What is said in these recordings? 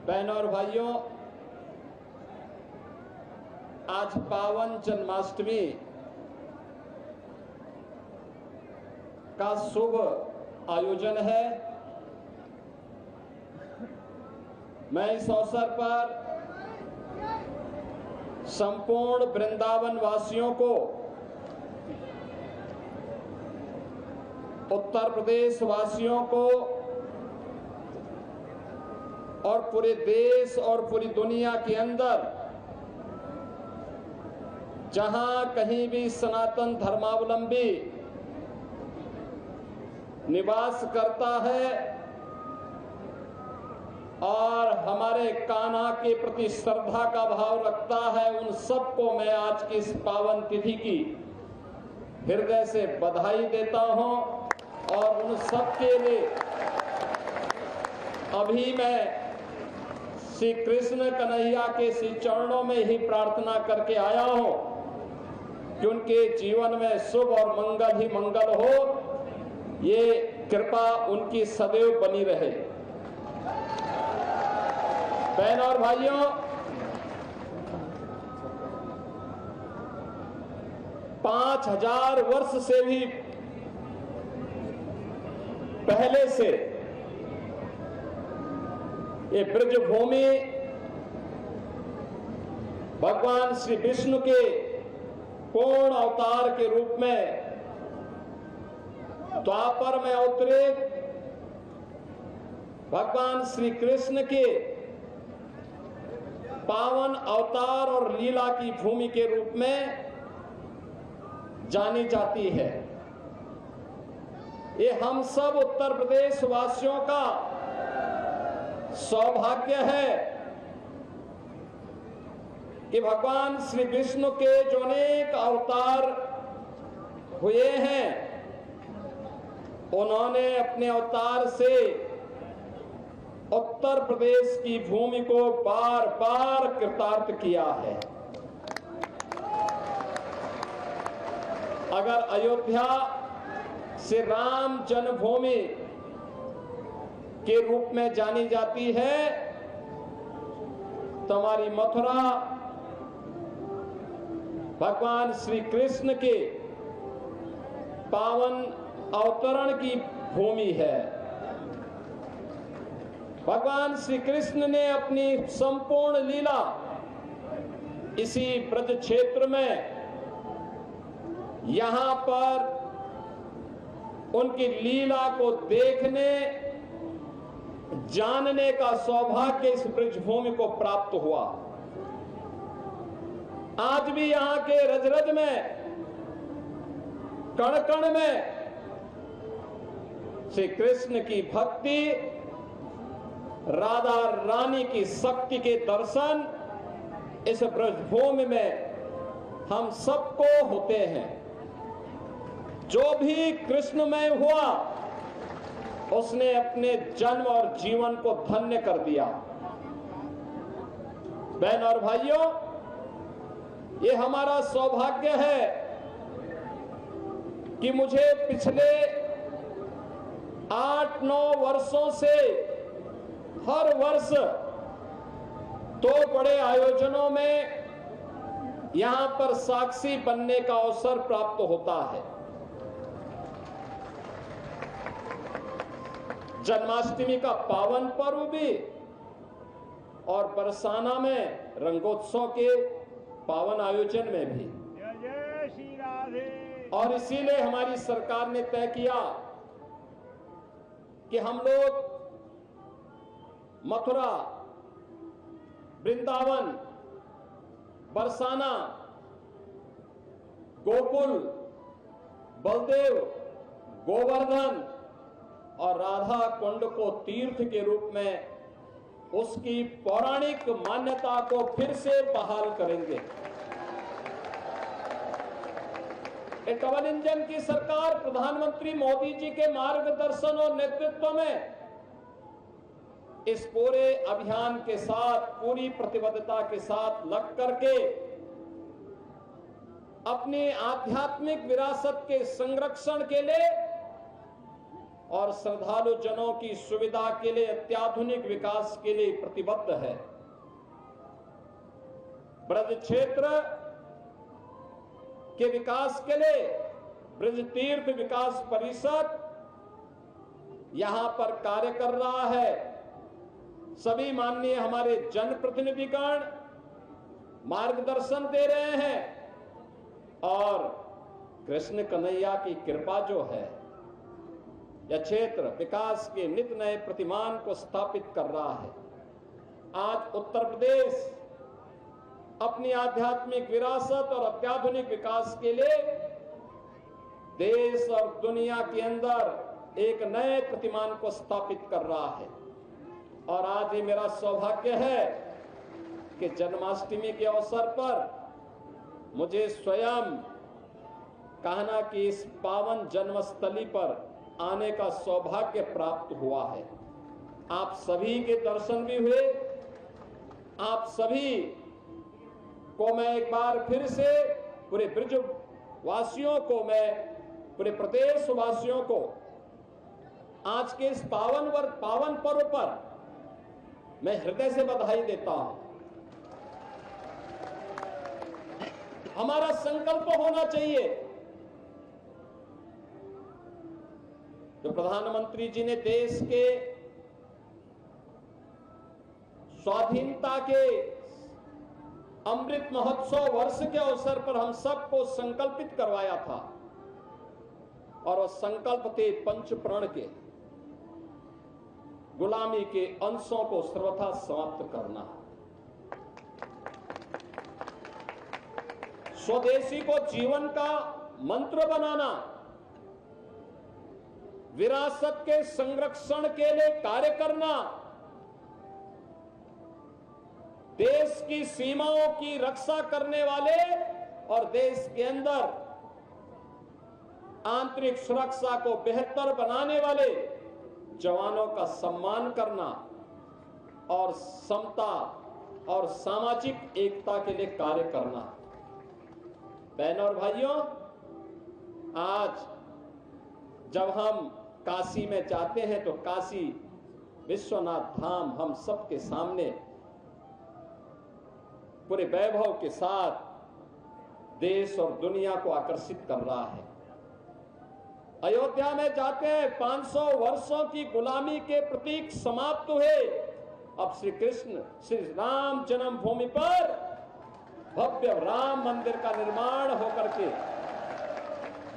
बहनों और भाइयों, आज पावन जन्माष्टमी का शुभ आयोजन है। मैं इस अवसर पर संपूर्ण वृंदावन वासियों को, उत्तर प्रदेश वासियों को और पूरे देश और पूरी दुनिया के अंदर जहां कहीं भी सनातन धर्मावलंबी निवास करता है और हमारे कान्हा के प्रति श्रद्धा का भाव रखता है, उन सबको मैं आज की इस पावन तिथि की हृदय से बधाई देता हूं और उन सबके लिए अभी मैं श्री कृष्ण कन्हैया के श्री चरणों में ही प्रार्थना करके आया हूं कि उनके जीवन में शुभ और मंगल ही मंगल हो। ये कृपा उनकी सदैव बनी रहे। बहनों और भाइयों, पांच 5000 वर्ष से भी पहले से ये ब्रज भूमि भगवान श्री विष्णु के पूर्ण अवतार के रूप में द्वापर में अवतरित भगवान श्री कृष्ण के पावन अवतार और लीला की भूमि के रूप में जानी जाती है। ये हम सब उत्तर प्रदेश वासियों का सौभाग्य है कि भगवान श्री विष्णु के जो अनेक अवतार हुए हैं, उन्होंने अपने अवतार से उत्तर प्रदेश की भूमि को बार बार कृतार्थ किया है। अगर अयोध्या से राम जन्मभूमि के रूप में जानी जाती है, तो हमारी मथुरा भगवान श्री कृष्ण के पावन अवतरण की भूमि है। भगवान श्री कृष्ण ने अपनी संपूर्ण लीला इसी ब्रज क्षेत्र में, यहां पर उनकी लीला को देखने जानने का सौभाग्य इस ब्रजभूमि को प्राप्त हुआ। आज भी यहां के रज रज में, कण कण में श्री कृष्ण की भक्ति, राधा रानी की शक्ति के दर्शन इस ब्रजभूमि में हम सबको होते हैं। जो भी कृष्णमय हुआ, उसने अपने जन्म और जीवन को धन्य कर दिया। बहन और भाइयों, ये हमारा सौभाग्य है कि मुझे पिछले 8-9 वर्षों से हर वर्ष 2 बड़े आयोजनों में यहां पर साक्षी बनने का अवसर प्राप्त होता है। जन्माष्टमी का पावन पर्व भी और बरसाना में रंगोत्सव के पावन आयोजन में भी। जय श्री राधे। और इसीलिए हमारी सरकार ने तय किया कि हम लोग मथुरा, वृंदावन, बरसाना, गोकुल, बलदेव, गोवर्धन और राधा कुंड को तीर्थ के रूप में उसकी पौराणिक मान्यता को फिर से बहाल करेंगे। एक डबल इंजन की सरकार प्रधानमंत्री मोदी जी के मार्गदर्शन और नेतृत्व में इस पूरे अभियान के साथ पूरी प्रतिबद्धता के साथ लग करके अपनी आध्यात्मिक विरासत के संरक्षण के लिए और श्रद्धालु जनों की सुविधा के लिए अत्याधुनिक विकास के लिए प्रतिबद्ध है। ब्रज क्षेत्र के विकास के लिए ब्रज तीर्थ विकास परिषद यहां पर कार्य कर रहा है। सभी माननीय हमारे जनप्रतिनिधिगण मार्गदर्शन दे रहे हैं और कृष्ण कन्हैया की कृपा जो है यह क्षेत्र विकास के नित नए प्रतिमान को स्थापित कर रहा है। आज उत्तर प्रदेश अपनी आध्यात्मिक विरासत और अत्याधुनिक विकास के लिए देश और दुनिया के अंदर एक नए प्रतिमान को स्थापित कर रहा है। और आज ये मेरा सौभाग्य है कि जन्माष्टमी के अवसर पर मुझे स्वयं कान्हा की इस पावन जन्मस्थली पर आने का सौभाग्य प्राप्त हुआ है। आप सभी के दर्शन भी हुए। आप सभी को मैं एक बार फिर से पूरे ब्रज वासियों को, मैं पूरे प्रदेश वासियों को आज के इस पावन पर्व पर मैं हृदय से बधाई देता हूं। हमारा संकल्प होना चाहिए, जो प्रधानमंत्री जी ने देश के स्वाधीनता के अमृत महोत्सव वर्ष के अवसर पर हम सबको संकल्पित करवाया था, और वह संकल्प थे पंच प्रण के, गुलामी के अंशों को सर्वथा समाप्त करना, स्वदेशी को जीवन का मंत्र बनाना, विरासत के संरक्षण के लिए कार्य करना, देश की सीमाओं की रक्षा करने वाले और देश के अंदर आंतरिक सुरक्षा को बेहतर बनाने वाले जवानों का सम्मान करना और समता और सामाजिक एकता के लिए कार्य करना। बहनों और भाइयों, आज जब हम काशी में जाते हैं तो काशी विश्वनाथ धाम हम सबके सामने पूरे वैभव के साथ देश और दुनिया को आकर्षित कर रहा है। अयोध्या में जाते हैं 500 वर्षों की गुलामी के प्रतीक समाप्त हुए। अब श्री कृष्ण श्री राम जन्मभूमि पर भव्य राम मंदिर का निर्माण होकर के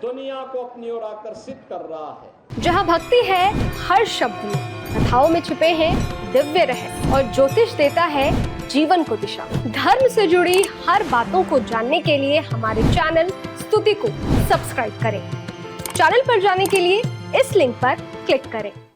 दुनिया को अपनी ओर आकर्षित कर रहा है। जहाँ भक्ति है हर शब्द में, कथाओं में छुपे हैं दिव्य रहस्य और ज्योतिष देता है जीवन को दिशा। धर्म से जुड़ी हर बातों को जानने के लिए हमारे चैनल स्तुति को सब्सक्राइब करें। चैनल पर जाने के लिए इस लिंक पर क्लिक करें।